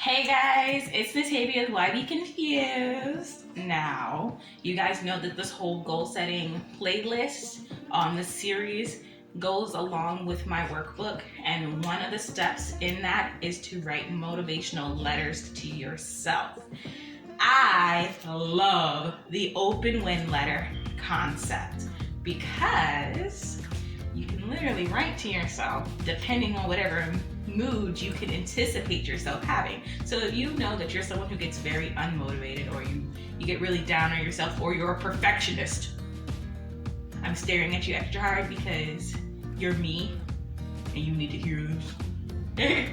Hey guys, it's Natavia's Why Be Confused. Now, you guys know that this whole goal setting playlist on the series goes along with my workbook, and one of the steps in that is to write motivational letters to yourself. I love the open win letter concept because you can literally write to yourself depending on whatever mood you can anticipate yourself having. So if you know that you're someone who gets very unmotivated, or you get really down on yourself, or you're a perfectionist, I'm staring at you extra hard because you're me and you need to hear this.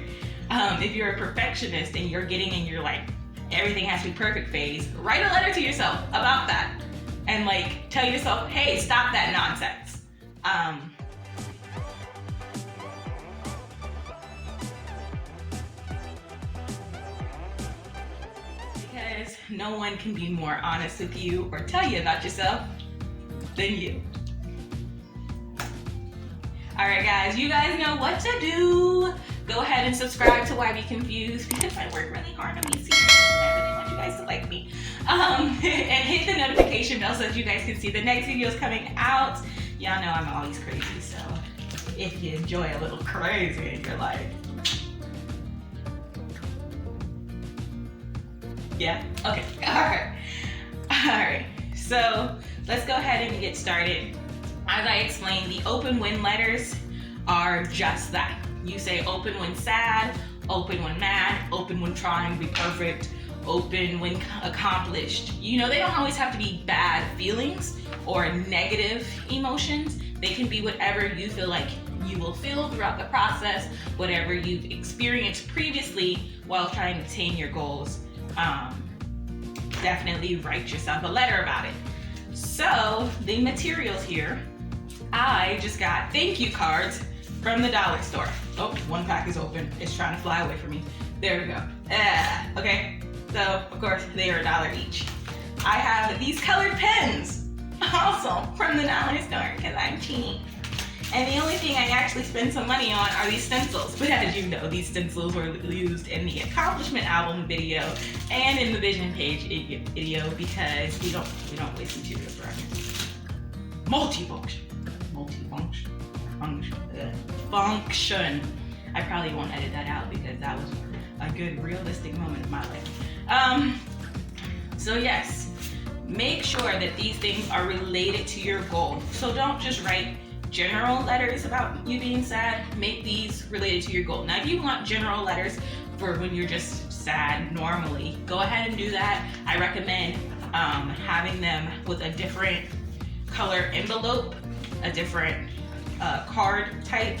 If you're a perfectionist and you're getting in your like everything has to be perfect phase, write a letter to yourself about that and like tell yourself, hey, stop that nonsense. Because no one can be more honest with you or tell you about yourself than you. Alright guys, you guys know what to do. Go ahead and subscribe to Why Be Confused because I work really hard on these series and I really want you guys to like me. And hit the notification bell so that you guys can see the next videos coming out. Y'all know I'm always crazy, so if you enjoy a little crazy in your life, yeah? Okay. Alright. So let's go ahead and get started. As I explained, the open win letters are just that. You say open when sad, open when mad, open when trying to be perfect, open when accomplished. You know, they don't always have to be bad feelings or negative emotions. They can be whatever you feel like you will feel throughout the process, whatever you've experienced previously while trying to attain your goals. Definitely write yourself a letter about it. So the materials here, I just got thank you cards from the dollar store. Oh, one pack is open. It's trying to fly away from me. There we go. Okay, so of course they are $1 each. I have these colored pens, also from the dollar store because I'm cheap. And the only thing I actually spend some money on are these stencils. But as you know, these stencils were used in the accomplishment album video and in the vision page video because we don't waste materials around here. Function. I probably won't edit that out because that was a good realistic moment of my life. So yes, make sure that these things are related to your goal. So don't just write general letters about you being sad. Make these related to your goal. Now, if you want general letters for when you're just sad normally, go ahead and do that. I recommend having them with a different color envelope, a different card type,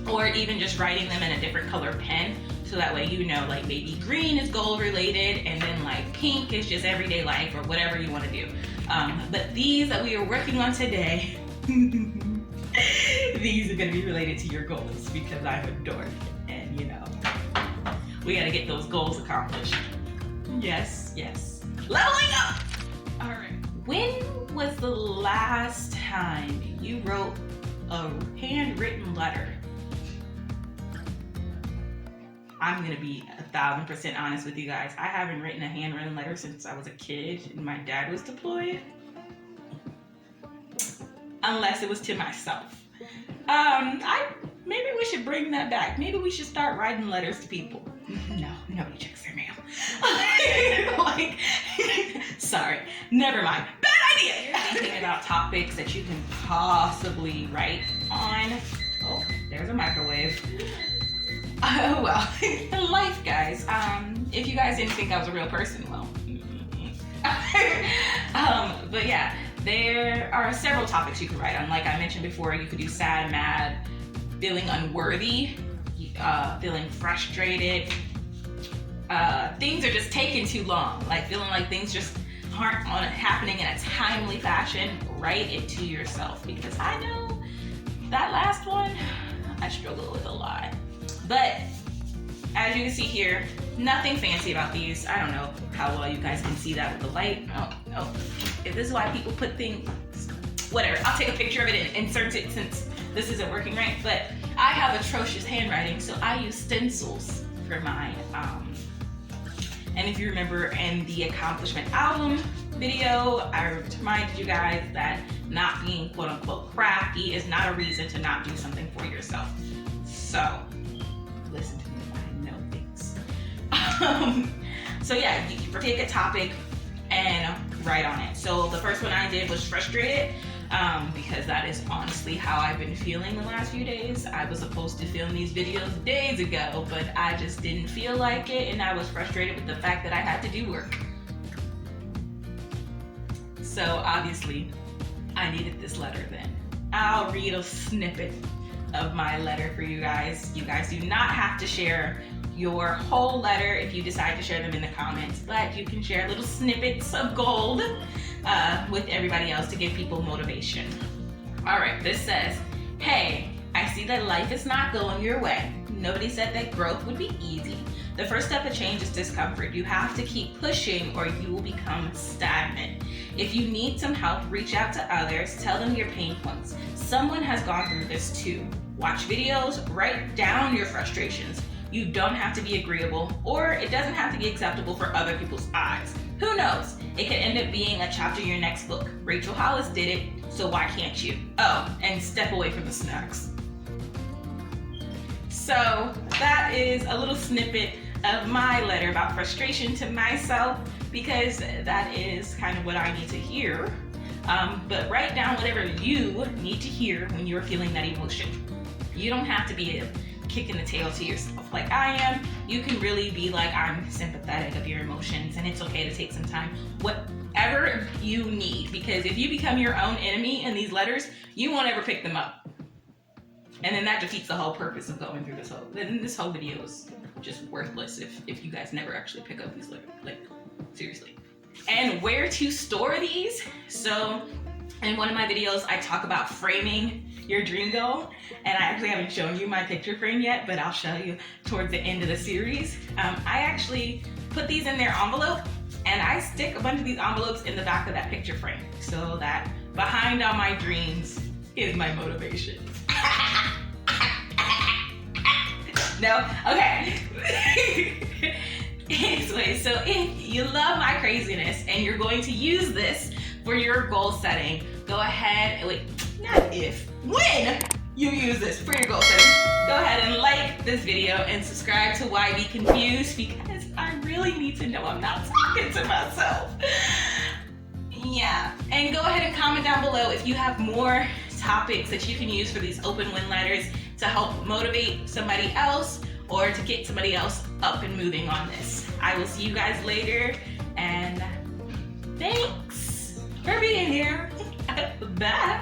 or even just writing them in a different color pen, so that way you know like maybe green is goal related and then like pink is just everyday life or whatever you want to do. But these that we are working on today, these are going to be related to your goals because I'm a dork and you know, we got to get those goals accomplished. Yes. Leveling up! Alright. When was the last time you wrote a handwritten letter? I'm going to be 1,000% honest with you guys. I haven't written a handwritten letter since I was a kid and my dad was deployed. Unless it was to myself. Maybe we should bring that back. Maybe we should start writing letters to people. No, nobody checks their mail. Sorry, never mind. Bad idea. Thinking about topics that you can possibly write on. Oh, there's a microwave. Oh well, life, guys. If you guys didn't think I was a real person, well. But yeah. There are several topics you can write on. Like I mentioned before, you could do sad, mad, feeling unworthy, feeling frustrated. Things are just taking too long. Like feeling like things just aren't happening in a timely fashion. Write it to yourself because I know that last one, I struggle with a lot. But as you can see here, nothing fancy about these. I don't know how well you guys can see that with the light. Oh. If this is why people put things, whatever. I'll take a picture of it and insert it since this isn't working right. But I have atrocious handwriting, so I use stencils for my And if you remember in the accomplishment album video, I reminded you guys that not being quote unquote crafty is not a reason to not do something for yourself. So listen to me, I know things. So yeah, you can take a topic and write on it. So the first one I did was frustrated, because that is honestly how I've been feeling the last few days. I was supposed to film these videos days ago, but I just didn't feel like it, and I was frustrated with the fact that I had to do work. So obviously, I needed this letter then. I'll read a snippet of my letter for you guys. You guys do not have to share your whole letter if you decide to share them in the comments, but you can share little snippets of gold with everybody else to give people motivation. All right, this says, hey, I see that life is not going your way. Nobody said that growth would be easy. The first step of change is discomfort. You have to keep pushing or you will become stagnant. If you need some help, reach out to others, tell them your pain points. Someone has gone through this too. Watch videos, write down your frustrations. You don't have to be agreeable, or it doesn't have to be acceptable for other people's eyes. Who knows? It could end up being a chapter in your next book. Rachel Hollis did it, so why can't you? Oh, and step away from the snacks. So that is a little snippet of my letter about frustration to myself, because that is kind of what I need to hear. But write down whatever you need to hear when you're feeling that emotion. You don't have to be kicking the tail to yourself like I am. You can really be like, I'm sympathetic of your emotions, and it's okay to take some time. Whatever you need, because if you become your own enemy in these letters, you won't ever pick them up. And then that defeats the whole purpose of going through this whole video is just worthless if you guys never actually pick up these letters, like seriously. And where to store these. So in one of my videos, I talk about framing your dream goal, and I actually haven't shown you my picture frame yet, but I'll show you towards the end of the series. I actually put these in their envelope, and I stick a bunch of these envelopes in the back of that picture frame, so that behind all my dreams is my motivation. No? Okay. Anyway, so if you love my craziness and you're going to use this for your goal setting, go ahead and when you use this for your goal setting, go ahead and like this video and subscribe to Why Be Confused, because I really need to know I'm not talking to myself. Yeah, and go ahead and comment down below if you have more topics that you can use for these open win letters to help motivate somebody else or to get somebody else up and moving on this. I will see you guys later, and thanks for being here. Bye.